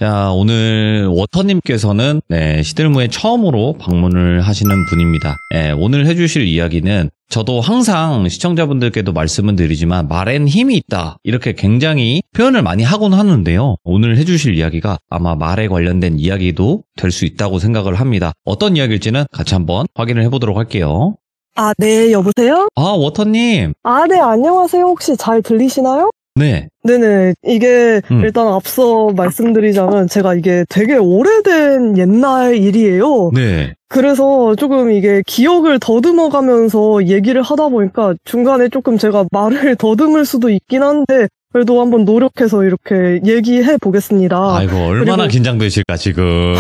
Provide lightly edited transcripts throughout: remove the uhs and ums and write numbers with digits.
자, 오늘 워터님께서는 시들무에 처음으로 방문을 하시는 분입니다. 오늘 해주실 이야기는 저도 항상 시청자분들께도 말씀을 드리지만 말엔 힘이 있다 이렇게 굉장히 표현을 많이 하곤 하는데요. 오늘 해주실 이야기가 아마 말에 관련된 이야기도 될 수 있다고 생각을 합니다. 어떤 이야기일지는 같이 한번 확인을 해보도록 할게요. 네, 여보세요? 워터님. 네, 안녕하세요. 혹시 잘 들리시나요? 네. 네네. 이게 일단 앞서 말씀드리자면 제가 이게 되게 오래된 옛날 일이에요. 네. 그래서 조금 이게 기억을 더듬어가면서 얘기를 하다 보니까 중간에 조금 제가 말을 더듬을 수도 있긴 한데 그래도 한번 노력해서 이렇게 얘기해 보겠습니다. 아이고, 얼마나 긴장되실까, 지금.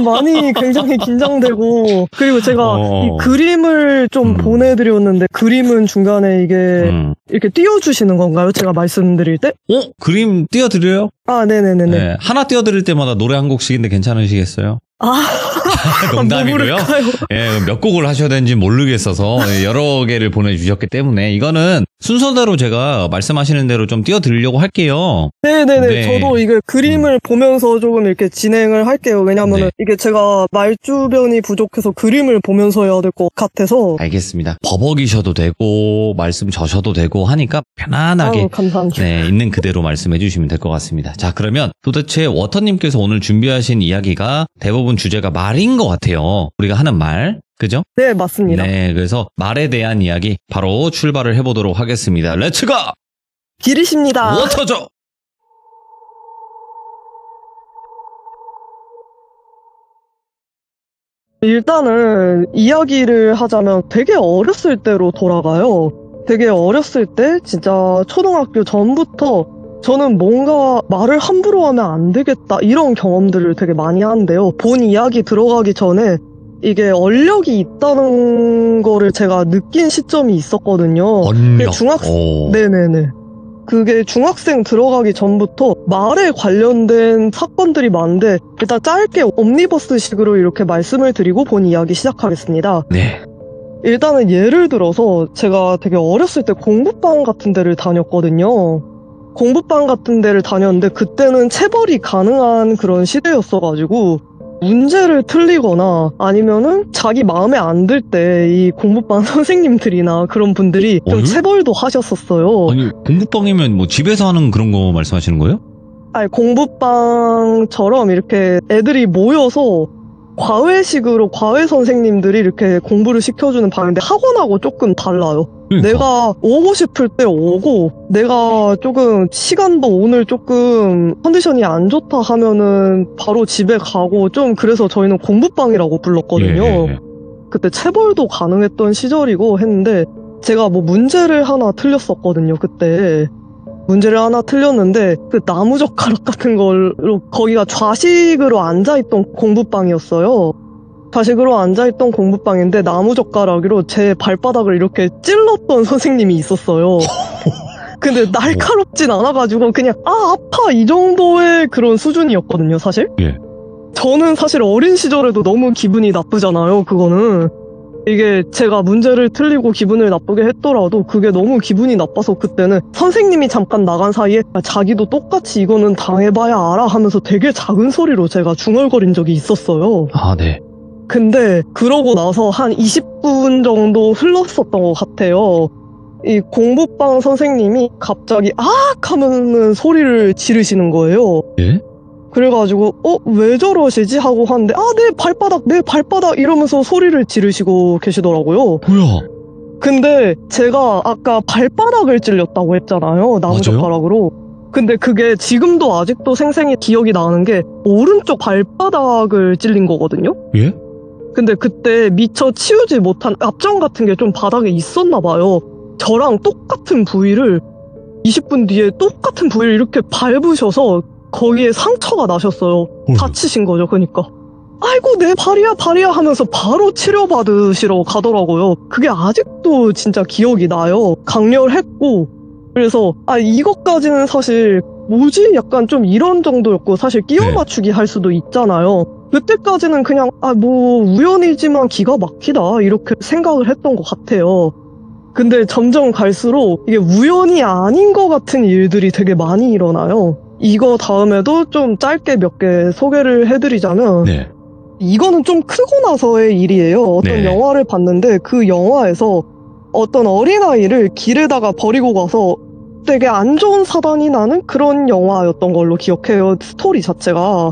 많이 굉장히 긴장되고, 그리고 제가 이 그림을 좀 보내드렸는데, 그림은 중간에 이게 이렇게 띄워주시는 건가요? 제가 말씀드릴 때? 그림 띄워드려요? 네네네네. 네, 하나 띄워드릴 때마다 노래 한 곡씩인데 괜찮으시겠어요? 농담이고요. 몇 곡을 하셔야 되는지 모르겠어서 여러 개를 보내주셨기 때문에 이거는 순서대로 제가 말씀하시는 대로 좀 띄워드리려고 할게요. 네네네. 네. 저도 이게 그림을 보면서 조금 이렇게 진행을 할게요. 왜냐면은 이게 제가 말주변이 부족해서 그림을 보면서 해야 될 것 같아서. 알겠습니다. 버벅이셔도 되고 말씀 저셔도 되고 하니까 편안하게 감사합니다. 있는 그대로 말씀해 주시면 될 것 같습니다. 자, 그러면 도대체 워터님께서 오늘 준비하신 이야기가 대부분 주제가 말인 것 같아요. 우리가 하는 말. 그죠? 네, 맞습니다. 네, 그래서 말에 대한 이야기 바로 출발을 해보도록 하겠습니다. 렛츠고! 기리십니다. 워터죠! 일단은 이야기를 하자면 되게 어렸을 때로 돌아가요. 되게 어렸을 때 진짜 초등학교 전부터 저는 뭔가 말을 함부로 하면 안 되겠다 이런 경험들을 되게 많이 하는데요. 본 이야기 들어가기 전에 이게 얼력이 있다는 거를 제가 느낀 시점이 있었거든요. 얼력? 네네네. 그게 중학생 들어가기 전부터 말에 관련된 사건들이 많은데 일단 짧게 옴니버스식으로 이렇게 말씀을 드리고 본 이야기 시작하겠습니다. 네. 일단은 예를 들어서 제가 되게 어렸을 때 공부방 같은 데를 다녔거든요. 공부방 같은 데를 다녔는데 그때는 체벌이 가능한 그런 시대였어가지고 문제를 틀리거나 아니면은 자기 마음에 안 들 때 이 공부방 선생님들이나 그런 분들이 좀 체벌도 하셨었어요. 아니, 공부방이면 뭐 집에서 하는 그런 거 말씀하시는 거예요? 아니, 공부방처럼 이렇게 애들이 모여서 과외식으로 과외 선생님들이 이렇게 공부를 시켜주는 방인데 학원하고 조금 달라요. 그러니까. 내가 오고 싶을 때 오고 내가 조금 시간도 오늘 조금 컨디션이 안 좋다 하면은 바로 집에 가고 좀 그래서 저희는 공부방이라고 불렀거든요. 그때 체벌도 가능했던 시절이고 했는데 제가 뭐 문제를 하나 틀렸었거든요. 그때 문제를 하나 틀렸는데 그 나무젓가락 같은 걸로 거기가 좌식으로 앉아있던 공부방이었어요. 좌식으로 앉아있던 공부방인데 나무젓가락으로 제 발바닥을 이렇게 찔렀던 선생님이 있었어요. 근데 날카롭진 않아가지고 그냥 아파 이 정도의 그런 수준이었거든요. 사실 저는 사실 어린 시절에도 너무 기분이 나쁘잖아요. 그거는 이게 제가 문제를 틀리고 기분을 나쁘게 했더라도 그게 너무 기분이 나빠서 그때는 선생님이 잠깐 나간 사이에 자기도 똑같이 이거는 당해봐야 알아 하면서 되게 작은 소리로 제가 중얼거린 적이 있었어요. 네. 근데 그러고 나서 한 20분 정도 흘렀었던 것 같아요. 이 공부방 선생님이 갑자기 하면은 소리를 지르시는 거예요. 그래가지고 왜 저러시지 하고 하는데 내 발바닥 이러면서 소리를 지르시고 계시더라고요. 뭐야? 근데 제가 아까 발바닥을 찔렸다고 했잖아요. 나무젓가락으로. 근데 그게 지금도 아직도 생생히 기억이 나는 게 오른쪽 발바닥을 찔린 거거든요. 근데 그때 미처 치우지 못한 압정 같은 게 좀 바닥에 있었나 봐요. 저랑 똑같은 부위를 20분 뒤에 똑같은 부위를 이렇게 밟으셔서 거기에 상처가 나셨어요. 다치신 거죠. 그러니까 아이고 내 발이야 하면서 바로 치료받으시러 가더라고요. 그게 아직도 진짜 기억이 나요. 강렬했고 그래서 이것까지는 사실 뭐지? 약간 좀 이런 정도였고 사실 끼워 맞추기 할 수도 있잖아요. 그때까지는 그냥 뭐 우연이지만 기가 막히다 이렇게 생각을 했던 것 같아요. 근데 점점 갈수록 이게 우연이 아닌 것 같은 일들이 되게 많이 일어나요. 이거 다음에도 좀 짧게 몇 개 소개를 해드리자면 네. 이거는 좀 크고 나서의 일이에요. 어떤 네. 영화를 봤는데 그 영화에서 어떤 어린아이를 길에다가 버리고 가서 되게 안 좋은 사단이 나는 그런 영화였던 걸로 기억해요. 스토리 자체가.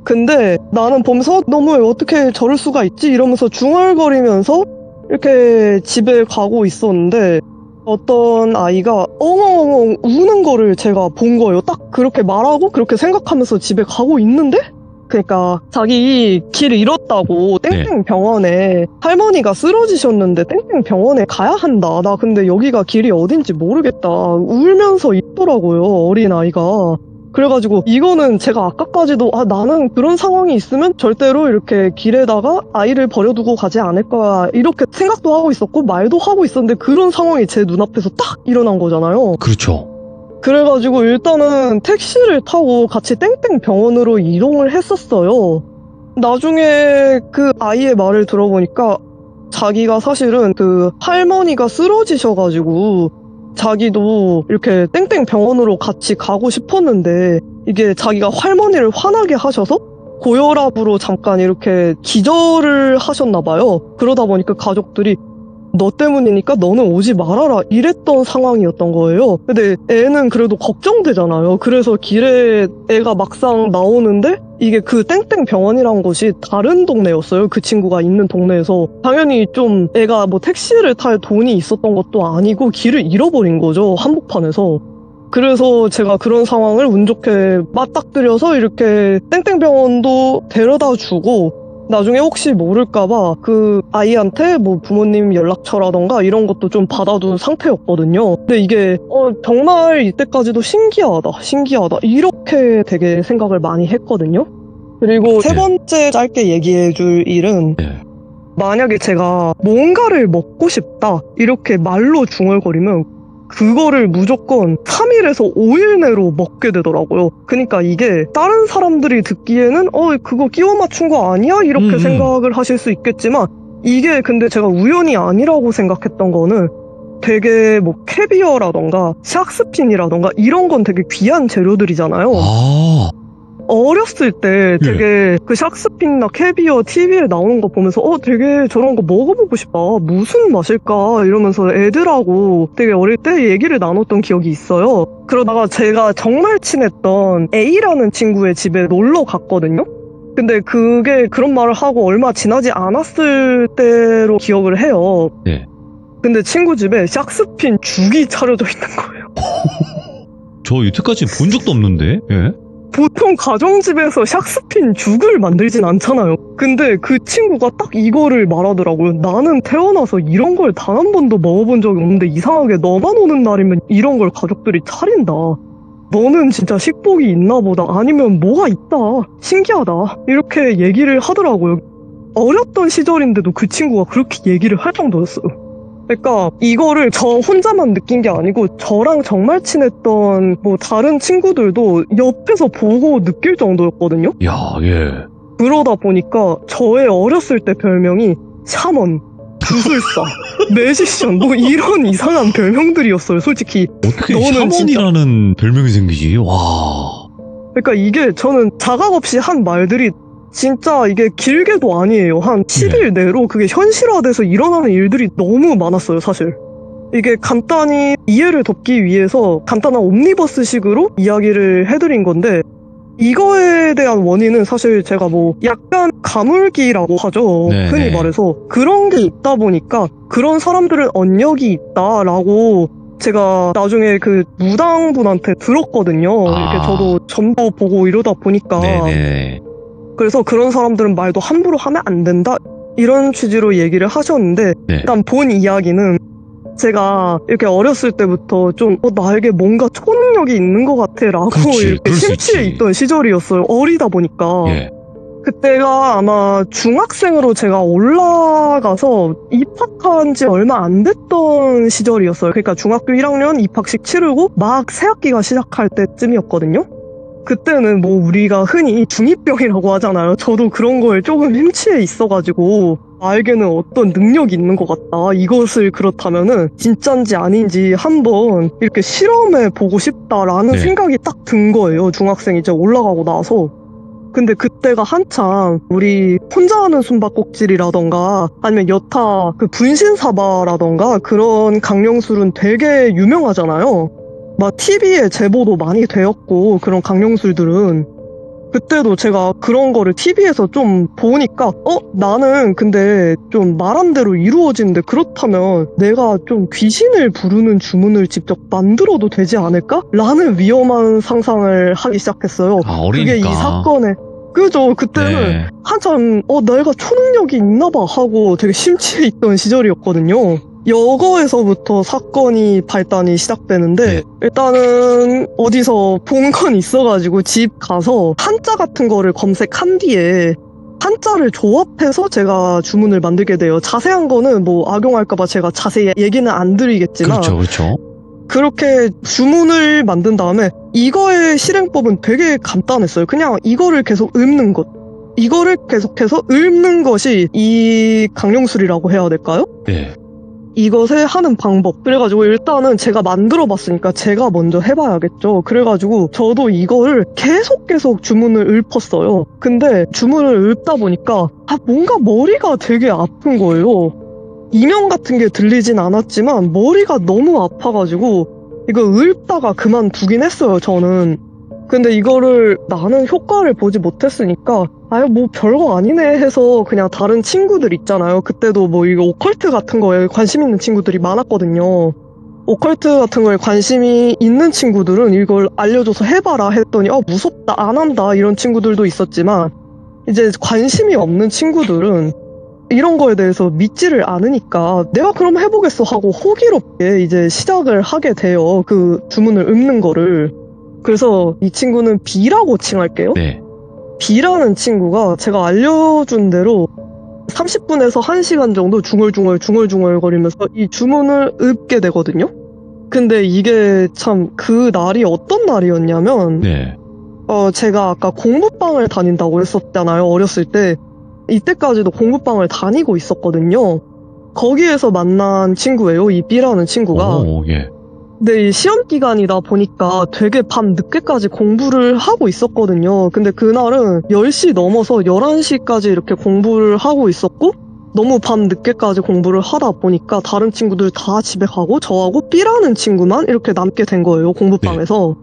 근데 나는 보면서 너무 어떻게 저럴 수가 있지? 이러면서 중얼거리면서 이렇게 집에 가고 있었는데 어떤 아이가 엉엉엉 우는 거를 제가 본 거예요. 딱 그렇게 말하고 그렇게 생각하면서 집에 가고 있는데 그러니까 자기 길 잃었다고 땡땡 병원에 할머니가 쓰러지셨는데 땡땡 병원에 가야 한다. 나 근데 여기가 길이 어딘지 모르겠다. 울면서 있더라고요. 어린아이가. 그래가지고 이거는 제가 아까까지도 나는 그런 상황이 있으면 절대로 이렇게 길에다가 아이를 버려두고 가지 않을 거야 이렇게 생각도 하고 있었고 말도 하고 있었는데 그런 상황이 제 눈앞에서 딱 일어난 거잖아요. 그렇죠. 그래가지고 일단은 택시를 타고 같이 땡땡 병원으로 이동을 했었어요. 나중에 그 아이의 말을 들어보니까 자기가 사실은 그 할머니가 쓰러지셔가지고 자기도 이렇게 땡땡 병원으로 같이 가고 싶었는데 이게 자기가 할머니를 화나게 하셔서 고혈압으로 잠깐 이렇게 기절을 하셨나 봐요. 그러다 보니까 가족들이 너 때문이니까 너는 오지 말아라 이랬던 상황이었던 거예요. 근데 애는 그래도 걱정되잖아요. 그래서 길에 애가 막상 나오는데 이게 그 땡땡 병원이란 곳이 다른 동네였어요. 그 친구가 있는 동네에서. 당연히 좀 애가 뭐 택시를 탈 돈이 있었던 것도 아니고 길을 잃어버린 거죠. 한복판에서. 그래서 제가 그런 상황을 운 좋게 맞닥뜨려서 이렇게 땡땡 병원도 데려다 주고 나중에 혹시 모를까봐 그 아이한테 뭐 부모님 연락처라던가 이런 것도 좀 받아둔 상태였거든요. 근데 이게 정말 이때까지도 신기하다 이렇게 되게 생각을 많이 했거든요. 그리고 세 번째 짧게 얘기해줄 일은 만약에 제가 뭔가를 먹고 싶다 이렇게 말로 중얼거리면 그거를 무조건 3일에서 5일 내로 먹게 되더라고요. 그러니까 이게 다른 사람들이 듣기에는 그거 끼워 맞춘 거 아니야? 이렇게 생각을 하실 수 있겠지만 이게 근데 제가 우연이 아니라고 생각했던 거는 되게 뭐 캐비어라던가 샥스핀이라던가 이런 건 되게 귀한 재료들이잖아요. 어렸을 때 되게 그 샥스핀이나 캐비어 TV에 나오는 거 보면서 되게 저런 거 먹어보고 싶다. 무슨 맛일까? 이러면서 애들하고 되게 어릴 때 얘기를 나눴던 기억이 있어요. 그러다가 제가 정말 친했던 A라는 친구의 집에 놀러 갔거든요. 근데 그게 그런 말을 하고 얼마 지나지 않았을 때로 기억을 해요. 근데 친구 집에 샥스핀 죽이 차려져 있는 거예요. 저 여태까지 본 적도 없는데? 보통 가정집에서 샥스핀 죽을 만들진 않잖아요. 근데 그 친구가 딱 이거를 말하더라고요. 나는 태어나서 이런 걸 단 한 번도 먹어본 적이 없는데 이상하게 너만 오는 날이면 이런 걸 가족들이 차린다. 너는 진짜 식복이 있나 보다. 아니면 뭐가 있다. 신기하다. 이렇게 얘기를 하더라고요. 어렸던 시절인데도 그 친구가 그렇게 얘기를 할 정도였어요. 그러니까 이거를 저 혼자만 느낀 게 아니고 저랑 정말 친했던 뭐 다른 친구들도 옆에서 보고 느낄 정도였거든요. 그러다 보니까 저의 어렸을 때 별명이 샤먼, 주술사, 매지션 뭐 이런 이상한 별명들이었어요. 솔직히 어떻게 샤먼이라는 별명이 생기지? 와. 그러니까 이게 저는 자각 없이 한 말들이 진짜 이게 길게도 아니에요. 한 10일 내로 그게 현실화돼서 일어나는 일들이 너무 많았어요, 사실. 이게 간단히 이해를 돕기 위해서 간단한 옴니버스식으로 이야기를 해드린 건데 이거에 대한 원인은 사실 제가 뭐 약간 가물기라고 하죠. 흔히 말해서. 그런 게 있다 보니까 그런 사람들은 언력이 있다라고 제가 나중에 그 무당분한테 들었거든요. 이렇게 저도 전보 보고 이러다 보니까. 그래서 그런 사람들은 말도 함부로 하면 안 된다 이런 취지로 얘기를 하셨는데 일단 본 이야기는 제가 이렇게 어렸을 때부터 좀 나에게 뭔가 초능력이 있는 것 같아 라고 이렇게 심취해 있던 시절이었어요. 어리다 보니까. 그때가 아마 중학생으로 제가 올라가서 입학한 지 얼마 안 됐던 시절이었어요. 그러니까 중학교 1학년 입학식 치르고 막 새학기가 시작할 때쯤이었거든요. 그때는 뭐 우리가 흔히 중2병이라고 하잖아요. 저도 그런 거에 조금 심취해 있어가지고 나에게는 어떤 능력이 있는 것 같다. 이것을 그렇다면은 진짠지 아닌지 한번 이렇게 실험해 보고 싶다라는 네. 생각이 딱 든 거예요. 중학생 이제 올라가고 나서. 근데 그때가 한참 우리 혼자 하는 숨바꼭질이라던가 아니면 여타 그 분신사바라던가 그런 강령술은 되게 유명하잖아요. 막 TV에 제보도 많이 되었고 그런 강령술들은 그때도 제가 그런 거를 TV에서 좀 보니까 나는 근데 좀 말한 대로 이루어지는데 그렇다면 내가 좀 귀신을 부르는 주문을 직접 만들어도 되지 않을까? 라는 위험한 상상을 하기 시작했어요. 어리니까. 그게 이 사건에 그죠. 그때는 네. 한참 내가 초능력이 있나봐 하고 되게 심취해 있던 시절이었거든요. 여거에서부터 사건이 발단이 시작되는데 네. 일단은 어디서 본 건 있어가지고 집 가서 한자 같은 거를 검색한 뒤에 한자를 조합해서 제가 주문을 만들게 돼요. 자세한 거는 뭐 악용할까봐 제가 자세히 얘기는 안 드리겠지만 그렇죠. 그렇게 주문을 만든 다음에 이거의 실행법은 되게 간단했어요. 그냥 이거를 계속 읊는 것. 이거를 계속해서 읊는 것이 이 강령술이라고 해야 될까요? 네. 이것을 하는 방법. 그래가지고 일단은 제가 만들어 봤으니까 제가 먼저 해봐야겠죠. 그래가지고 저도 이거를 계속 주문을 읊었어요. 근데 주문을 읊다 보니까 뭔가 머리가 되게 아픈 거예요. 이명 같은 게 들리진 않았지만 머리가 너무 아파가지고 이거 읊다가 그만두긴 했어요, 저는. 근데 이거를 나는 효과를 보지 못했으니까 뭐 별거 아니네 해서 그냥 다른 친구들 있잖아요. 그때도 뭐 이거 오컬트 같은 거에 관심 있는 친구들이 많았거든요. 오컬트 같은 거에 관심이 있는 친구들은 이걸 알려줘서 해봐라 했더니 무섭다, 안 한다 이런 친구들도 있었지만 이제 관심이 없는 친구들은 이런 거에 대해서 믿지를 않으니까 내가 그럼 해보겠어 하고 호기롭게 이제 시작을 하게 돼요. 그 주문을 읊는 거를. 그래서 이 친구는 B라고 칭할게요. 네. B라는 친구가 제가 알려준 대로 30분에서 1시간 정도 중얼중얼 거리면서 이 주문을 읊게 되거든요. 근데 이게 참 그 날이 어떤 날이었냐면 네. 제가 아까 공부방을 다닌다고 했었잖아요. 어렸을 때. 이때까지도 공부방을 다니고 있었거든요. 거기에서 만난 친구예요. 이 B라는 친구가. 예. 근데 이 시험 기간이다 보니까 되게 밤 늦게까지 공부를 하고 있었거든요. 근데 그날은 10시 넘어서 11시까지 이렇게 공부를 하고 있었고 너무 밤 늦게까지 공부를 하다 보니까 다른 친구들 다 집에 가고 저하고 B라는 친구만 이렇게 남게 된 거예요. 공부방에서.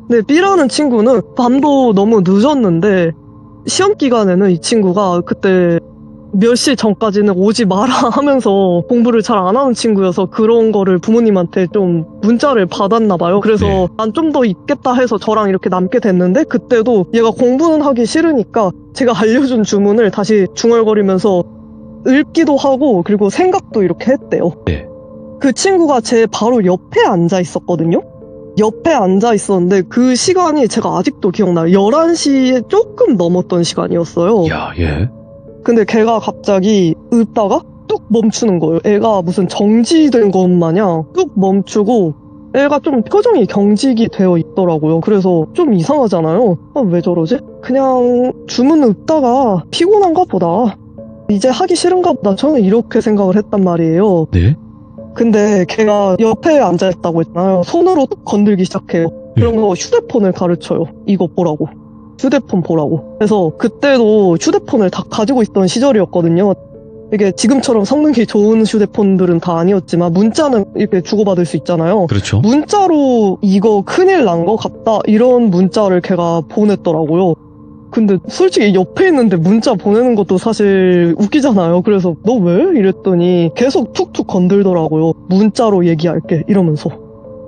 근데 B라는 친구는 밤도 너무 늦었는데 시험 기간에는 이 친구가 그때 몇 시 전까지는 오지 마라 하면서 공부를 잘 안 하는 친구여서 그런 거를 부모님한테 좀 문자를 받았나 봐요. 그래서 네. 난 좀 더 있겠다 해서 저랑 이렇게 남게 됐는데 그때도 얘가 공부는 하기 싫으니까 제가 알려준 주문을 다시 중얼거리면서 읊기도 하고 그리고 생각도 이렇게 했대요. 네. 그 친구가 제 바로 옆에 앉아 있었거든요. 옆에 앉아 있었는데 그 시간이 제가 아직도 기억나요. 11시에 조금 넘었던 시간이었어요. 야, 예. 근데 걔가 갑자기 읊다가 뚝 멈추는 거예요. 애가 무슨 정지된 것 마냥 뚝 멈추고 애가 좀 표정이 경직이 되어 있더라고요. 그래서 좀 이상하잖아요. 왜 저러지? 그냥 주문 읊다가 피곤한가 보다. 이제 하기 싫은가 보다. 저는 이렇게 생각을 했단 말이에요. 네. 근데 걔가 옆에 앉아있다고 했잖아요. 손으로 뚝 건들기 시작해요. 그런 거 휴대폰을 가르쳐요. 이거 보라고. 휴대폰 보라고. 그래서 그때도 휴대폰을 다 가지고 있던 시절이었거든요. 이게 지금처럼 성능이 좋은 휴대폰들은 다 아니었지만 문자는 이렇게 주고받을 수 있잖아요. 그렇죠. 문자로 이거 큰일 난 거 같다 이런 문자를 걔가 보냈더라고요. 근데 솔직히 옆에 있는데 문자 보내는 것도 사실 웃기잖아요. 그래서 너 왜? 이랬더니 계속 툭툭 건들더라고요. 문자로 얘기할게 이러면서.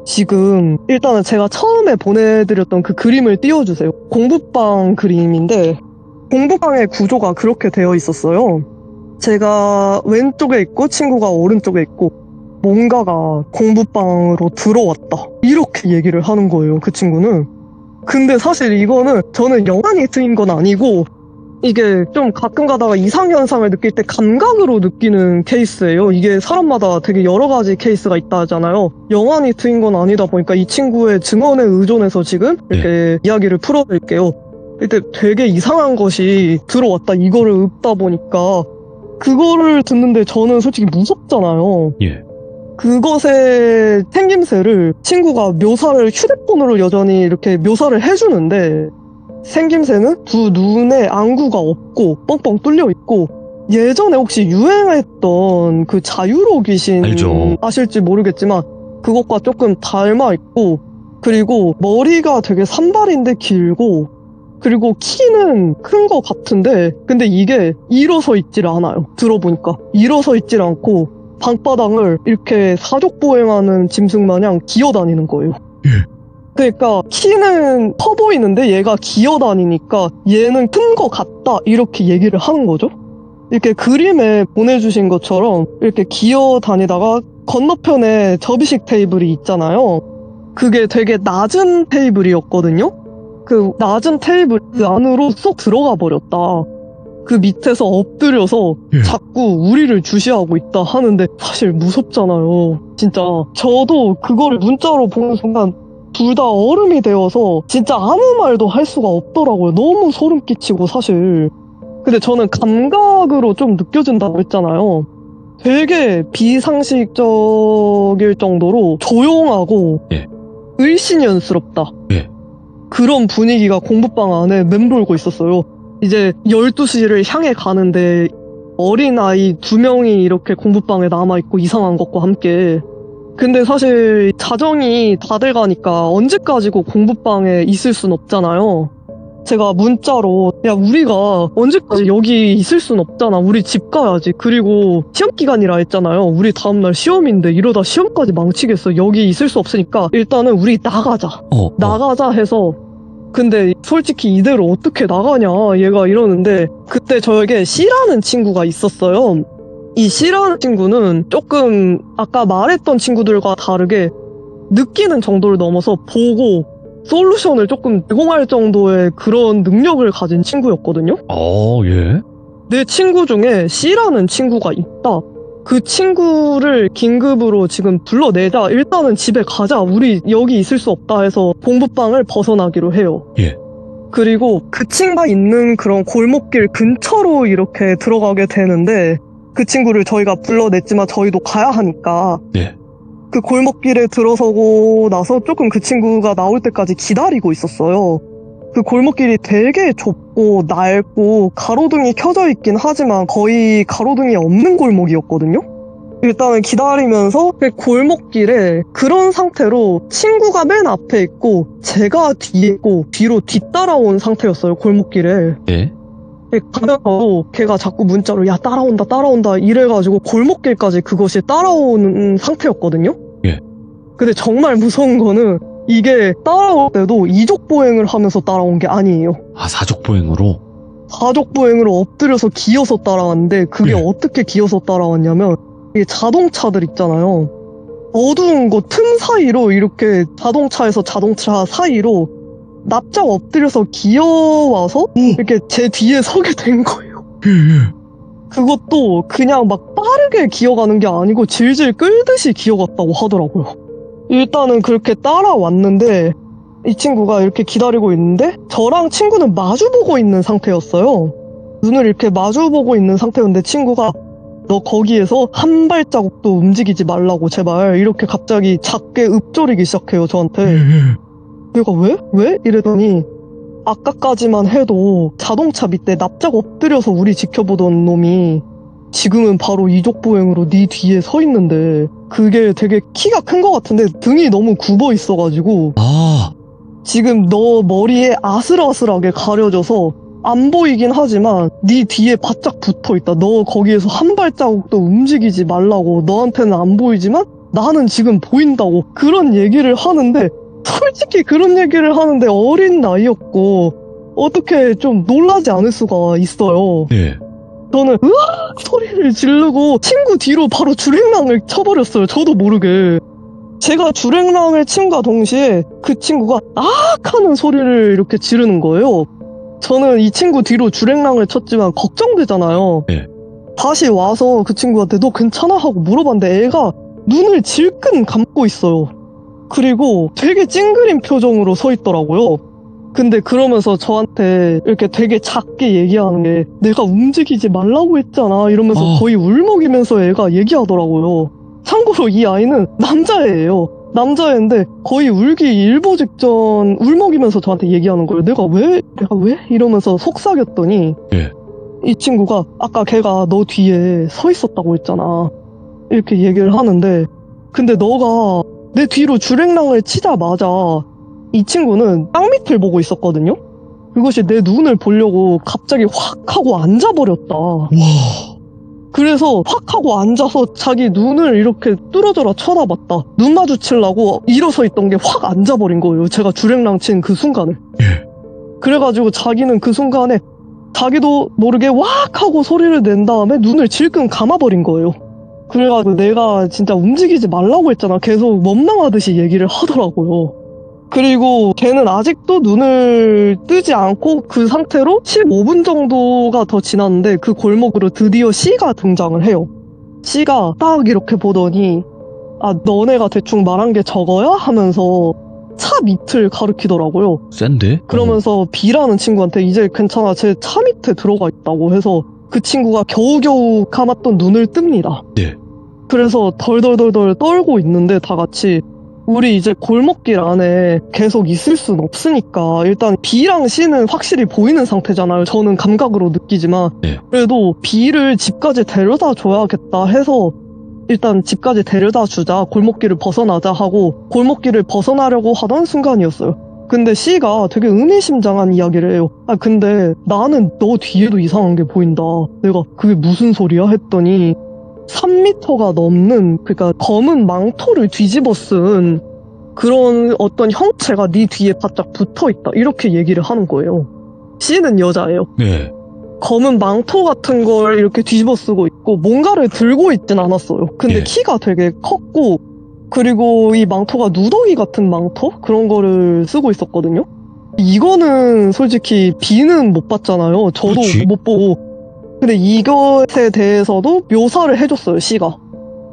지금 일단은 제가 처음에 보내드렸던 그 그림을 띄워주세요. 공부방 그림인데 공부방의 구조가 그렇게 되어 있었어요. 제가 왼쪽에 있고 친구가 오른쪽에 있고 뭔가가 공부방으로 들어왔다 이렇게 얘기를 하는 거예요. 그 친구는. 근데 사실 이거는 저는 영안이 트인 건 아니고 이게 좀 가끔 가다가 이상현상을 느낄 때 감각으로 느끼는 케이스예요. 이게 사람마다 되게 여러 가지 케이스가 있다 하잖아요. 영환이 트인 건 아니다 보니까 이 친구의 증언에 의존해서 지금 이렇게 이야기를 풀어드릴게요. 이때 되게 이상한 것이 들어왔다. 이거를 읊다 보니까 그거를 듣는데 저는 솔직히 무섭잖아요. 예. 그것의 생김새를 친구가 묘사를 휴대폰으로 여전히 이렇게 묘사를 해주는데 생김새는 두 눈에 안구가 없고 뻥뻥 뚫려 있고 예전에 혹시 유행했던 그 자유로 귀신 알죠. 아실지 모르겠지만 그것과 조금 닮아 있고 그리고 머리가 되게 산발인데 길고 그리고 키는 큰 것 같은데 근데 이게 일어서 있질 않아요. 들어보니까 일어서 있질 않고 방바닥을 이렇게 사족보행하는 짐승 마냥 기어다니는 거예요. 그러니까 키는 커 보이는데 얘가 기어다니니까 얘는 큰 것 같다 이렇게 얘기를 하는 거죠. 이렇게 그림에 보내주신 것처럼 이렇게 기어다니다가 건너편에 접이식 테이블이 있잖아요. 그게 되게 낮은 테이블이었거든요. 그 낮은 테이블 그 안으로 쏙 들어가 버렸다. 그 밑에서 엎드려서 자꾸 우리를 주시하고 있다 하는데 사실 무섭잖아요. 진짜 저도 그걸 문자로 보는 순간 둘 다 얼음이 되어서 진짜 아무 말도 할 수가 없더라고요. 너무 소름 끼치고 사실. 근데 저는 감각으로 좀 느껴진다고 했잖아요. 되게 비상식적일 정도로 조용하고 을씨년스럽다. 그런 분위기가 공부방 안에 맴돌고 있었어요. 이제 12시를 향해 가는데 어린아이 2명이 이렇게 공부방에 남아있고 이상한 것과 함께 근데 사실 자정이 다 돼가니까 언제까지고 공부방에 있을 순 없잖아요. 제가 문자로 야 우리가 언제까지 여기 있을 순 없잖아. 우리 집 가야지. 그리고 시험기간이라 했잖아요. 우리 다음날 시험인데 이러다 시험까지 망치겠어. 여기 있을 수 없으니까 일단은 우리 나가자. 나가자 해서 근데 솔직히 이대로 어떻게 나가냐 얘가 이러는데 그때 저에게 C라는 친구가 있었어요. 이 C라는 친구는 조금 아까 말했던 친구들과 다르게 느끼는 정도를 넘어서 보고 솔루션을 조금 제공할 정도의 그런 능력을 가진 친구였거든요. 예. 내 친구 중에 C라는 친구가 있다. 그 친구를 긴급으로 지금 불러내자. 일단은 집에 가자. 우리 여기 있을 수 없다 해서 공부방을 벗어나기로 해요. 그리고 그 친구가 있는 그런 골목길 근처로 이렇게 들어가게 되는데 그 친구를 저희가 불러냈지만 저희도 가야 하니까 그 골목길에 들어서고 나서 조금 그 친구가 나올 때까지 기다리고 있었어요. 그 골목길이 되게 좁고 낡고 가로등이 켜져 있긴 하지만 거의 가로등이 없는 골목이었거든요. 일단은 기다리면서 그 골목길에 그런 상태로 친구가 맨 앞에 있고 제가 뒤에 있고 뒤로 뒤따라온 상태였어요. 골목길에. 가면서 걔가 자꾸 문자로 야 따라온다 이래가지고 골목길까지 그것이 따라오는 상태였거든요. 근데 정말 무서운 거는 이게 따라올 때도 이족보행을 하면서 따라온 게 아니에요. 사족보행으로? 사족보행으로 엎드려서 기어서 따라왔는데 그게 어떻게 기어서 따라왔냐면 이게 자동차들 있잖아요. 어두운 거 틈 사이로 이렇게 자동차에서 자동차 사이로 납작 엎드려서 기어와서 이렇게 제 뒤에 서게 된 거예요. 그것도 그냥 막 빠르게 기어가는 게 아니고 질질 끌듯이 기어갔다고 하더라고요. 일단은 그렇게 따라왔는데 이 친구가 이렇게 기다리고 있는데 저랑 친구는 마주보고 있는 상태였어요. 눈을 이렇게 마주보고 있는 상태였는데 친구가 너 거기에서 한 발자국도 움직이지 말라고 제발 이렇게 갑자기 작게 읊조리기 시작해요 저한테. 내가 왜? 이러더니 아까까지만 해도 자동차 밑에 납작 엎드려서 우리 지켜보던 놈이 지금은 바로 이족보행으로 네 뒤에 서 있는데 그게 되게 키가 큰 것 같은데 등이 너무 굽어 있어가지고 지금 너 머리에 아슬아슬하게 가려져서 안 보이긴 하지만 네 뒤에 바짝 붙어있다. 너 거기에서 한 발자국도 움직이지 말라고. 너한테는 안 보이지만 나는 지금 보인다고. 그런 얘기를 하는데 솔직히 그런 얘기를 하는데 어린 나이였고 어떻게 좀 놀라지 않을 수가 있어요. 저는 으악 소리를 지르고 친구 뒤로 바로 주랭랑을 쳐버렸어요. 저도 모르게. 제가 주랭랑을 침과 동시에 그 친구가 악 하는 소리를 이렇게 지르는 거예요. 저는 이 친구 뒤로 주랭랑을 쳤지만 걱정되잖아요. 네. 다시 와서 그 친구한테 너 괜찮아? 하고 물어봤는데 애가 눈을 질끈 감고 있어요. 그리고 되게 찡그린 표정으로 서 있더라고요. 근데 그러면서 저한테 이렇게 되게 작게 얘기하는 게 내가 움직이지 말라고 했잖아 이러면서 거의 울먹이면서 애가 얘기하더라고요. 참고로 이 아이는 남자애예요. 남자애인데 거의 울기 일보 직전 울먹이면서 저한테 얘기하는 거예요. 내가 왜? 이러면서 속삭였더니 네. 이 친구가 아까 걔가 너 뒤에 서 있었다고 했잖아. 이렇게 얘기를 하는데 근데 너가 내 뒤로 주랭랑을 치자마자 이 친구는 땅 밑을 보고 있었거든요. 그것이 내 눈을 보려고 갑자기 확 하고 앉아버렸다. 와. 그래서 확 하고 앉아서 자기 눈을 이렇게 뚫어져라 쳐다봤다. 눈 마주치려고 일어서 있던 게 확 앉아버린 거예요. 제가 주랭랑 친 그 순간에. 예. 그래가지고 자기는 그 순간에 자기도 모르게 왁 하고 소리를 낸 다음에 눈을 질끈 감아버린 거예요. 그래가지고 내가 진짜 움직이지 말라고 했잖아. 계속 멈망하듯이 얘기를 하더라고요. 그리고 걔는 아직도 눈을 뜨지 않고 그 상태로 15분 정도가 더 지났는데 그 골목으로 드디어 C가 등장을 해요. C가 딱 이렇게 보더니 아 너네가 대충 말한 게 저거야? 하면서 차 밑을 가리키더라고요. 센데? 그러면서 B라는 친구한테 이제 괜찮아 제 차 밑에 들어가 있다고 해서 그 친구가 겨우겨우 감았던 눈을 뜹니다. 네. 그래서 덜덜덜덜 떨고 있는데 다 같이 우리 이제 골목길 안에 계속 있을 순 없으니까 일단 B랑 C는 확실히 보이는 상태잖아요. 저는 감각으로 느끼지만 네. 그래도 B를 집까지 데려다 줘야겠다 해서 일단 집까지 데려다 주자 골목길을 벗어나자 하고 골목길을 벗어나려고 하던 순간이었어요. 근데 C가 되게 의미심장한 이야기를 해요. 아 근데 나는 너 뒤에도 이상한 게 보인다. 내가 그게 무슨 소리야? 했더니 3m가 넘는 그러니까 검은 망토를 뒤집어 쓴 그런 어떤 형체가 네 뒤에 바짝 붙어있다. 이렇게 얘기를 하는 거예요. C는 여자예요. 네. 검은 망토 같은 걸 이렇게 뒤집어 쓰고 있고 뭔가를 들고 있진 않았어요. 근데 예. 키가 되게 컸고 그리고 이 망토가 누더기 같은 망토? 그런 거를 쓰고 있었거든요. 이거는 솔직히 B는 못 봤잖아요. 저도 그렇지. 못 보고. 근데 이것에 대해서도 묘사를 해줬어요, C가.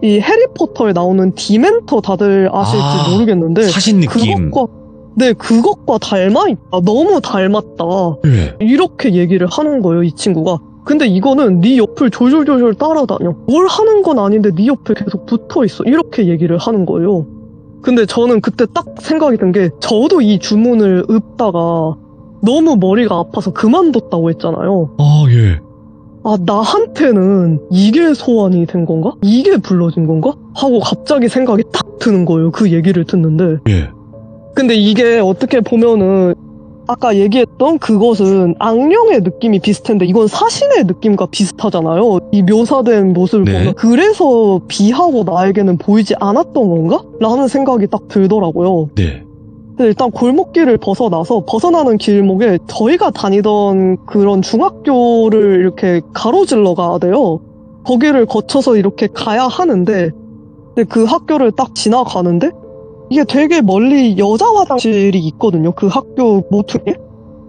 이 해리포터에 나오는 디멘터 다들 아실지 모르겠는데 사신 느낌. 그것과 닮아있다. 너무 닮았다. 네. 이렇게 얘기를 하는 거예요, 이 친구가. 근데 이거는 네 옆을 졸졸졸졸 따라다녀. 뭘 하는 건 아닌데 네 옆에 계속 붙어있어. 이렇게 얘기를 하는 거예요. 근데 저는 그때 딱 생각이 든 게 저도 이 주문을 읊다가 너무 머리가 아파서 그만뒀다고 했잖아요. 아, 예. 아, 나한테는 이게 소환이 된 건가? 이게 불러진 건가? 하고 갑자기 생각이 딱 드는 거예요. 그 얘기를 듣는데. 예. 근데 이게 어떻게 보면은 아까 얘기했던 그것은 악령의 느낌이 비슷한데 이건 사신의 느낌과 비슷하잖아요. 이 묘사된 모습을 네. 보면 그래서 B하고 나에게는 보이지 않았던 건가? 라는 생각이 딱 들더라고요. 네. 근데 일단 골목길을 벗어나는 길목에 저희가 다니던 그런 중학교를 이렇게 가로질러 가야 돼요. 거기를 거쳐서 이렇게 가야 하는데 근데 그 학교를 딱 지나가는데 이게 되게 멀리 여자 화장실이 있거든요. 그 학교 모퉁이에.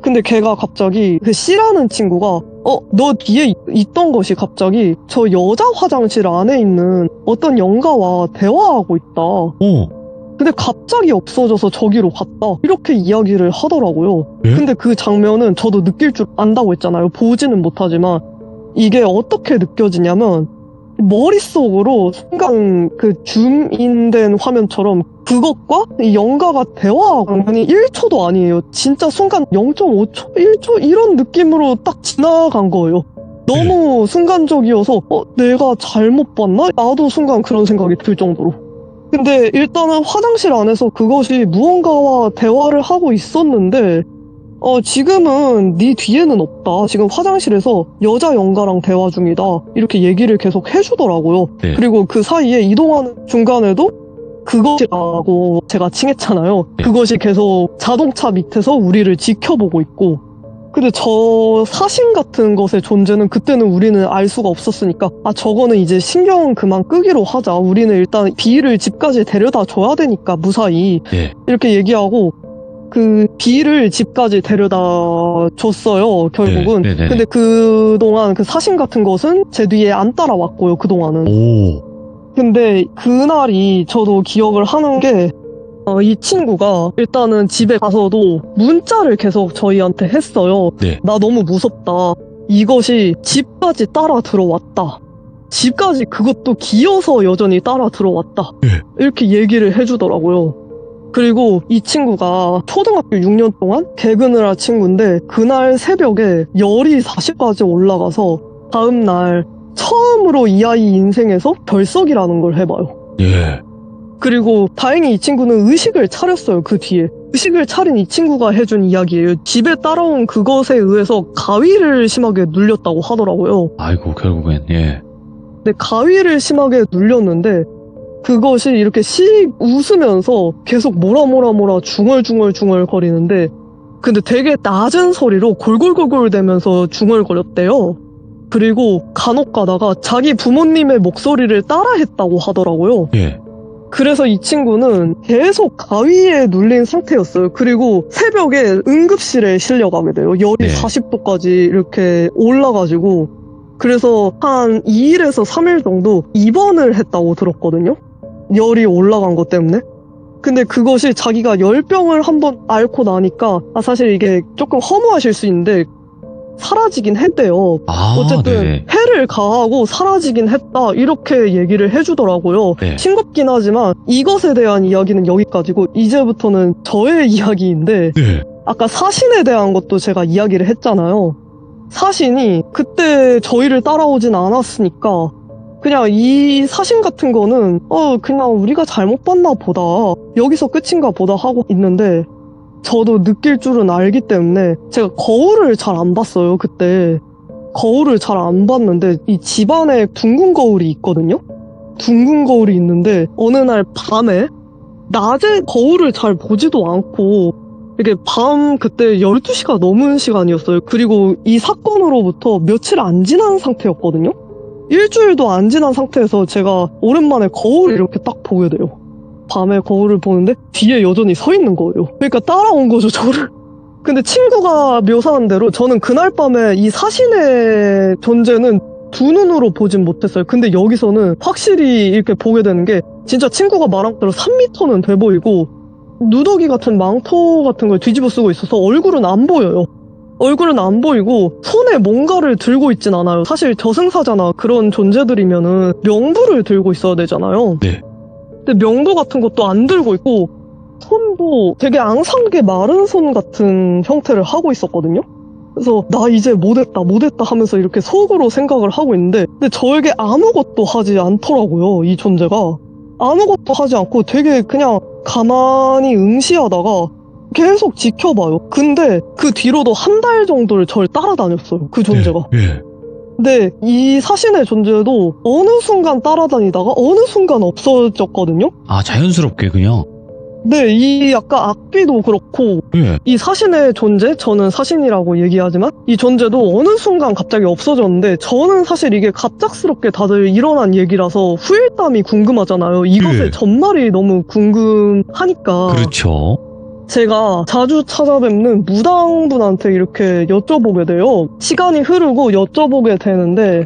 근데 걔가 갑자기 그 C라는 친구가 너 뒤에 있던 것이 갑자기 저 여자 화장실 안에 있는 어떤 영가와 대화하고 있다. 근데 갑자기 없어져서 저기로 갔다. 이렇게 이야기를 하더라고요. 예? 근데 그 장면은 저도 느낄 줄 안다고 했잖아요. 보지는 못하지만 이게 어떻게 느껴지냐면 머릿속으로 순간 그 줌인된 화면처럼 그것과 이 영가가 대화하고 장면이 1초도 아니에요. 진짜 순간 0.5초? 1초? 이런 느낌으로 딱 지나간 거예요. 너무 순간적이어서 내가 잘못 봤나? 나도 순간 그런 생각이 들 정도로. 근데 일단은 화장실 안에서 그것이 무언가와 대화를 하고 있었는데 지금은 네 뒤에는 없다. 지금 화장실에서 여자 영가랑 대화 중이다. 이렇게 얘기를 계속 해주더라고요. 네. 그리고 그 사이에 이동하는 중간에도 그것이라고 제가 칭했잖아요. 네. 그것이 계속 자동차 밑에서 우리를 지켜보고 있고 근데 저 사신 같은 것의 존재는 그때는 우리는 알 수가 없었으니까 저거는 이제 신경 그만 끄기로 하자. 우리는 일단 B를 집까지 데려다 줘야 되니까 무사히 네. 이렇게 얘기하고 그 B를 집까지 데려다 줬어요, 결국은. 네네네. 근데 그동안 그 사신 같은 것은 제 뒤에 안 따라왔고요, 그동안은. 오. 근데 그날이 저도 기억을 하는 게, 이 친구가 일단은 집에 가서도 문자를 계속 저희한테 했어요. 네. 나 너무 무섭다. 이것이 집까지 따라 들어왔다. 집까지 그것도 기어서 여전히 따라 들어왔다. 네. 이렇게 얘기를 해주더라고요. 그리고 이 친구가 초등학교 6년 동안 개근을 한 친구인데 그날 새벽에 열이 40까지 올라가서 다음날 처음으로 이 아이 인생에서 결석이라는 걸 해봐요. 예. 그리고 다행히 이 친구는 의식을 차렸어요, 그 뒤에. 의식을 차린 이 친구가 해준 이야기예요. 집에 따라온 그것에 의해서 가위를 심하게 눌렸다고 하더라고요. 아이고, 결국엔, 예. 근데 가위를 심하게 눌렸는데 그것이 이렇게 씩 웃으면서 계속 뭐라 중얼중얼 거리는데 근데 되게 낮은 소리로 골골골골 대면서 중얼거렸대요. 그리고 간혹 가다가 자기 부모님의 목소리를 따라했다고 하더라고요. 예. 그래서 이 친구는 계속 가위에 눌린 상태였어요. 그리고 새벽에 응급실에 실려가게 돼요. 열이 네. 40도까지 이렇게 올라가지고 그래서 한 2일에서 3일 정도 입원을 했다고 들었거든요. 열이 올라간 것 때문에. 근데 그것이 자기가 열병을 한번 앓고 나니까 사실 이게 조금 허무하실 수 있는데 사라지긴 했대요. 아, 어쨌든 네네. 해를 가하고 사라지긴 했다 이렇게 얘기를 해주더라고요. 네. 싱겁긴 하지만 이것에 대한 이야기는 여기까지고 이제부터는 저의 이야기인데 네. 아까 사신에 대한 것도 제가 이야기를 했잖아요. 사신이 그때 저희를 따라오진 않았으니까 그냥 이 사신 같은 거는 그냥 우리가 잘못 봤나 보다 여기서 끝인가 보다 하고 있는데 저도 느낄 줄은 알기 때문에 제가 거울을 잘 안 봤어요. 그때 거울을 잘 안 봤는데 이 집안에 둥근 거울이 있거든요. 둥근 거울이 있는데 어느 날 밤에 낮에 거울을 잘 보지도 않고 이게 밤 그때 12시가 넘은 시간이었어요. 그리고 이 사건으로부터 며칠 안 지난 상태였거든요. 일주일도 안 지난 상태에서 제가 오랜만에 거울을 이렇게 딱 보게 돼요. 밤에 거울을 보는데 뒤에 여전히 서 있는 거예요. 그러니까 따라온 거죠, 저를. 근데 친구가 묘사한 대로 저는 그날 밤에 이 사신의 존재는 두 눈으로 보진 못했어요. 근데 여기서는 확실히 이렇게 보게 되는 게 진짜 친구가 말한 대로 3m는 돼 보이고 누더기 같은 망토 같은 걸 뒤집어 쓰고 있어서 얼굴은 안 보여요. 얼굴은 안 보이고 손에 뭔가를 들고 있진 않아요. 사실 저승사자나 그런 존재들이면은 명부를 들고 있어야 되잖아요. 네. 근데 명부 같은 것도 안 들고 있고 손도 되게 앙상하게 마른 손 같은 형태를 하고 있었거든요. 그래서 나 이제 못했다 하면서 이렇게 속으로 생각을 하고 있는데 근데 저에게 아무것도 하지 않더라고요. 이 존재가 아무것도 하지 않고 되게 그냥 가만히 응시하다가 계속 지켜봐요. 근데 그 뒤로도 한 달 정도를 절 따라다녔어요. 그 존재가. 예. 근데 이 사신의 존재도 어느 순간 따라다니다가 어느 순간 없어졌거든요. 아, 자연스럽게 그냥. 네, 이 약간 악귀도 그렇고 예. 이 사신의 존재, 저는 사신이라고 얘기하지만 이 존재도 어느 순간 갑자기 없어졌는데 저는 사실 이게 갑작스럽게 다들 일어난 얘기라서 후일담이 궁금하잖아요. 이것의 예. 전말이 너무 궁금하니까 그렇죠. 제가 자주 찾아뵙는 무당분한테 이렇게 여쭤보게 돼요. 시간이 흐르고 여쭤보게 되는데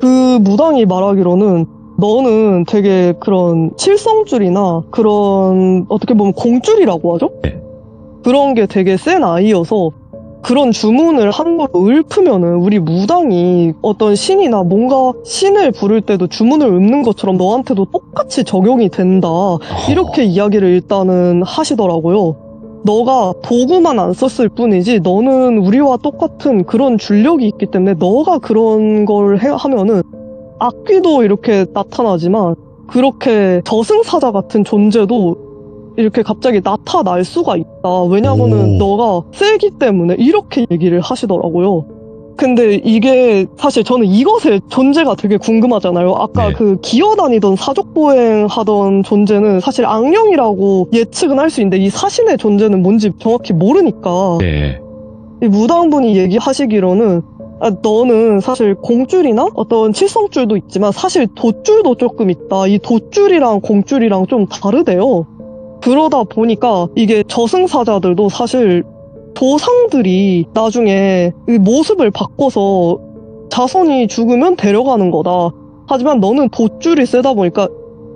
그 무당이 말하기로는 너는 되게 그런 칠성줄이나 그런 어떻게 보면 공줄이라고 하죠? 네. 그런 게 되게 센 아이여서 그런 주문을 한 걸 읊으면은 우리 무당이 어떤 신이나 뭔가 신을 부를 때도 주문을 읊는 것처럼 너한테도 똑같이 적용이 된다. 이렇게 이야기를 일단은 하시더라고요. 너가 도구만 안 썼을 뿐이지 너는 우리와 똑같은 그런 줄력이 있기 때문에 너가 그런 걸 하면은 악귀도 이렇게 나타나지만 그렇게 저승사자 같은 존재도 이렇게 갑자기 나타날 수가 있다. 왜냐면은 너가 세기 때문에 이렇게 얘기를 하시더라고요. 근데 이게 사실 저는 이것의 존재가 되게 궁금하잖아요. 아까 네. 그 기어다니던 사족보행 하던 존재는 사실 악령이라고 예측은 할 수 있는데 이 사신의 존재는 뭔지 정확히 모르니까 네. 이 무당분이 얘기하시기로는 너는 사실 공줄이나 어떤 칠성줄도 있지만 사실 돛줄도 조금 있다. 이 돛줄이랑 공줄이랑 좀 다르대요. 그러다 보니까 이게 저승사자들도 사실 조상들이 나중에 이 모습을 바꿔서 자손이 죽으면 데려가는 거다. 하지만 너는 돛줄이 세다 보니까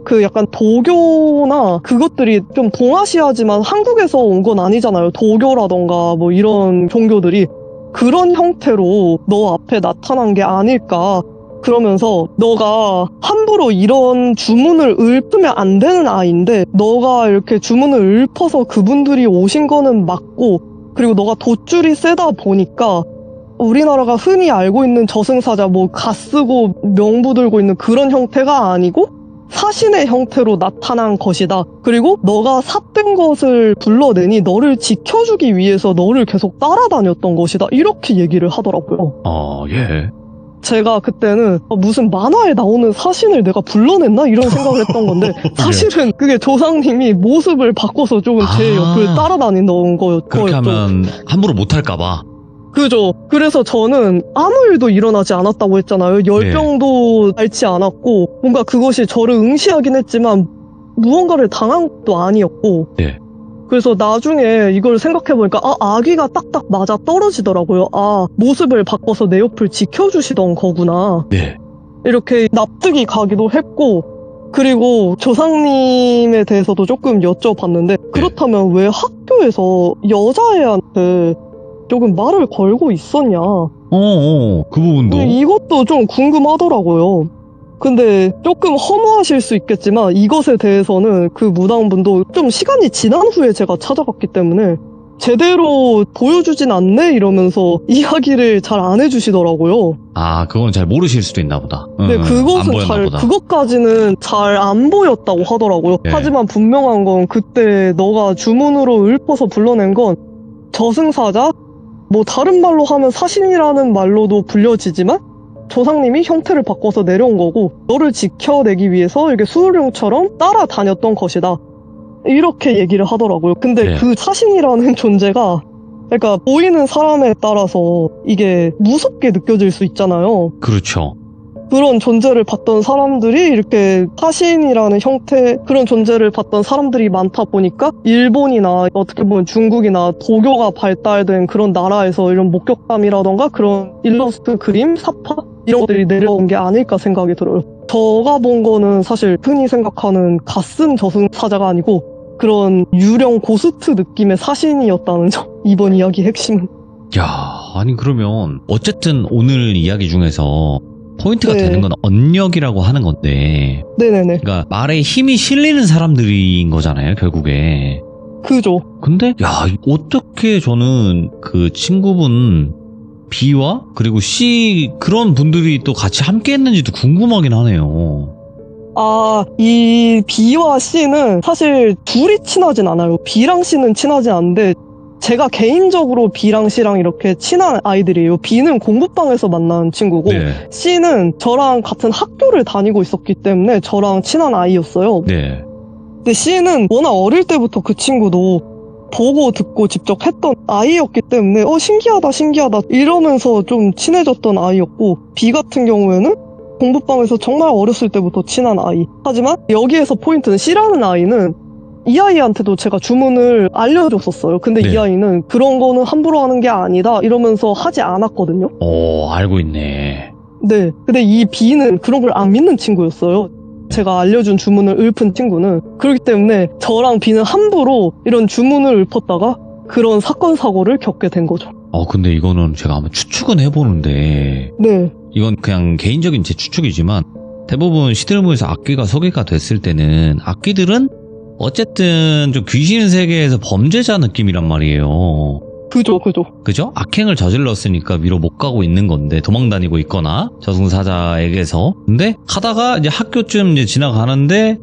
그 약간 도교나 그것들이 좀 동아시아지만 한국에서 온 건 아니잖아요. 도교라던가 뭐 이런 종교들이 그런 형태로 너 앞에 나타난 게 아닐까. 그러면서 너가 함부로 이런 주문을 읊으면 안 되는 아이인데 너가 이렇게 주문을 읊어서 그분들이 오신 거는 맞고 그리고 너가 돛줄이 세다 보니까 우리나라가 흔히 알고 있는 저승사자 뭐 갓쓰고 명부 들고 있는 그런 형태가 아니고 사신의 형태로 나타난 것이다. 그리고 너가 삿된 것을 불러내니 너를 지켜주기 위해서 너를 계속 따라다녔던 것이다. 이렇게 얘기를 하더라고요. 예. 제가 그때는 무슨 만화에 나오는 사신을 내가 불러냈나? 이런 생각을 했던 건데 사실은 그게 조상님이 모습을 바꿔서 조금 제 옆을 따라다니는 거였죠. 그렇게 하면 함부로 못할까 봐. 그죠. 그래서 저는 아무 일도 일어나지 않았다고 했잖아요. 열병도 앓지 않았고 뭔가 그것이 저를 응시하긴 했지만 무언가를 당한 것도 아니었고 네. 그래서 나중에 이걸 생각해보니까 아기가 딱딱 맞아 떨어지더라고요. 모습을 바꿔서 내 옆을 지켜주시던 거구나. 네. 이렇게 납득이 가기도 했고 그리고 조상님에 대해서도 조금 여쭤봤는데 그렇다면 왜 학교에서 여자애한테 조금 말을 걸고 있었냐. 그 부분도. 이것도 좀 궁금하더라고요. 근데 조금 허무하실 수 있겠지만 이것에 대해서는 그 무당분도 좀 시간이 지난 후에 제가 찾아갔기 때문에 제대로 보여주진 않네 이러면서 이야기를 잘 안 해주시더라고요. 그건 잘 모르실 수도 있나 보다. 네, 그것까지는 잘 안 보였다고 하더라고요. 네. 하지만 분명한 건 그때 너가 주문으로 읊어서 불러낸 건 저승사자? 뭐 다른 말로 하면 사신이라는 말로도 불려지지만 조상님이 형태를 바꿔서 내려온 거고 너를 지켜내기 위해서 이렇게 수호령처럼 따라다녔던 것이다. 이렇게 얘기를 하더라고요. 근데 그 사신이라는 존재가 그러니까 보이는 사람에 따라서 이게 무섭게 느껴질 수 있잖아요. 그렇죠. 그런 존재를 봤던 사람들이 이렇게 사신이라는 형태 그런 존재를 봤던 사람들이 많다 보니까 일본이나 어떻게 보면 중국이나 도교가 발달된 그런 나라에서 이런 목격담이라던가 그런 일러스트 그림, 사파 이런 것들이 내려온 게 아닐까 생각이 들어요. 제가 본 거는 사실 흔히 생각하는 갓쓴 저승사자가 아니고 그런 유령 고스트 느낌의 사신이었다는 점. 이번 이야기의 핵심은. 아니 그러면 어쨌든 오늘 이야기 중에서 포인트가 되는 건 언력이라고 하는 건데. 네네네. 그러니까 말에 힘이 실리는 사람들인 거잖아요, 결국에. 그죠. 근데 어떻게 저는 그 친구분 B와 그리고 C 그런 분들이 또 같이 함께 했는지도 궁금하긴 하네요. 이 B와 C는 사실 둘이 친하진 않아요. B랑 C는 친하진 않은데 제가 개인적으로 B랑 C랑 이렇게 친한 아이들이에요. B는 공부방에서 만난 친구고 C는 저랑 같은 학교를 다니고 있었기 때문에 저랑 친한 아이였어요. 근데 C는 워낙 어릴 때부터 그 친구도 보고 듣고 직접 했던 아이였기 때문에 신기하다 이러면서 좀 친해졌던 아이였고 B 같은 경우에는 공부방에서 정말 어렸을 때부터 친한 아이. 하지만 여기에서 포인트는 C라는 아이는 이 아이한테도 제가 주문을 알려줬었어요. 근데 이 아이는 그런 거는 함부로 하는 게 아니다 이러면서 하지 않았거든요. 알고 있네. 네. 근데 이 B는 그런 걸 안 믿는 친구였어요. 제가 알려준 주문을 읊은 친구는. 그렇기 때문에 저랑 B는 함부로 이런 주문을 읊었다가 그런 사건 사고를 겪게 된 거죠. 근데 이거는 제가 한번 추측은 해보는데 이건 그냥 개인적인 제 추측이지만 대부분 시들무에서 악귀가 소개가 됐을 때는 악귀들은 어쨌든 좀 귀신 세계에서 범죄자 느낌이란 말이에요. 그죠? 악행을 저질렀으니까 위로 못 가고 있는 건데 도망다니고 있거나 저승사자에게서. 근데 하다가 이제 학교쯤 이제 지나가는데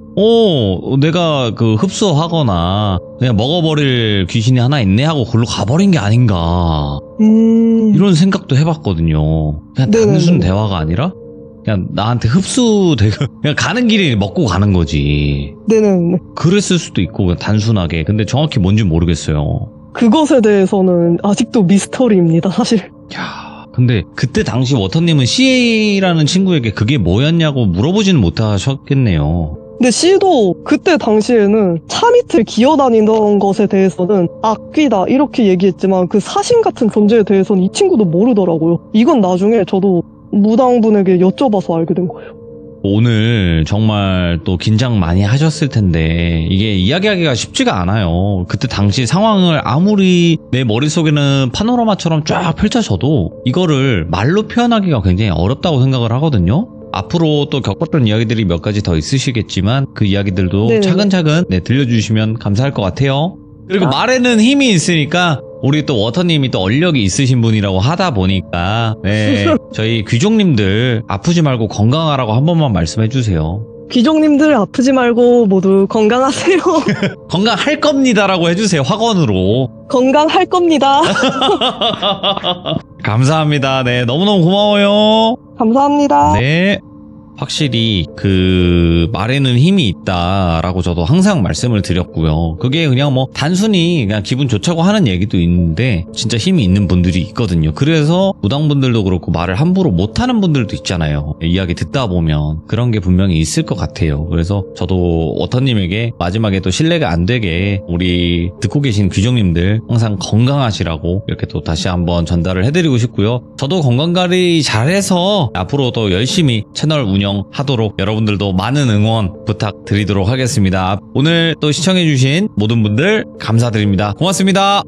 내가 그 흡수하거나 그냥 먹어버릴 귀신이 하나 있네 하고 글로 가버린 게 아닌가 이런 생각도 해봤거든요. 그냥 단순 대화가 아니라 그냥 나한테 흡수되고 그냥 가는 길에 먹고 가는 거지. 그랬을 수도 있고 그냥 단순하게. 근데 정확히 뭔지 모르겠어요. 그것에 대해서는 아직도 미스터리입니다, 사실. 근데 그때 당시 워터님은 CA라는 친구에게 그게 뭐였냐고 물어보지는 못하셨겠네요. 근데 C도 그때 당시에는 차 밑을 기어다니던 것에 대해서는 악귀다 이렇게 얘기했지만 그 사신 같은 존재에 대해서는 이 친구도 모르더라고요. 이건 나중에 저도 무당분에게 여쭤봐서 알게 된 거예요. 오늘 정말 또 긴장 많이 하셨을 텐데 이게 이야기하기가 쉽지가 않아요. 그때 당시 상황을 아무리 내 머릿속에는 파노라마처럼 쫙 펼쳐져도 이거를 말로 표현하기가 굉장히 어렵다고 생각을 하거든요. 앞으로 또 겪었던 이야기들이 몇 가지 더 있으시겠지만 그 이야기들도 네네. 차근차근 들려주시면 감사할 것 같아요. 그리고 말에는 힘이 있으니까 우리 또 워터님이 또 얼력이 있으신 분이라고 하다 보니까 저희 귀족님들 아프지 말고 건강하라고 한 번만 말씀해 주세요. 귀족님들 아프지 말고 모두 건강하세요. 건강할 겁니다라고 해주세요. 확언으로. 건강할 겁니다. 감사합니다. 네, 너무너무 고마워요. 감사합니다. 네. 확실히 그 말에는 힘이 있다라고 저도 항상 말씀을 드렸고요. 그게 그냥 뭐 단순히 그냥 기분 좋자고 하는 얘기도 있는데 진짜 힘이 있는 분들이 있거든요. 그래서 무당분들도 그렇고 말을 함부로 못하는 분들도 있잖아요. 이야기 듣다 보면 그런 게 분명히 있을 것 같아요. 그래서 저도 워터님에게 마지막에 또 신뢰가 안 되게 우리 듣고 계신 귀족님들 항상 건강하시라고 이렇게 또 다시 한번 전달을 해드리고 싶고요. 저도 건강관리 잘해서 앞으로 또 열심히 채널 운영하도록 여러분들도 많은 응원 부탁드리도록 하겠습니다. 오늘 또 시청해주신 모든 분들 감사드립니다. 고맙습니다.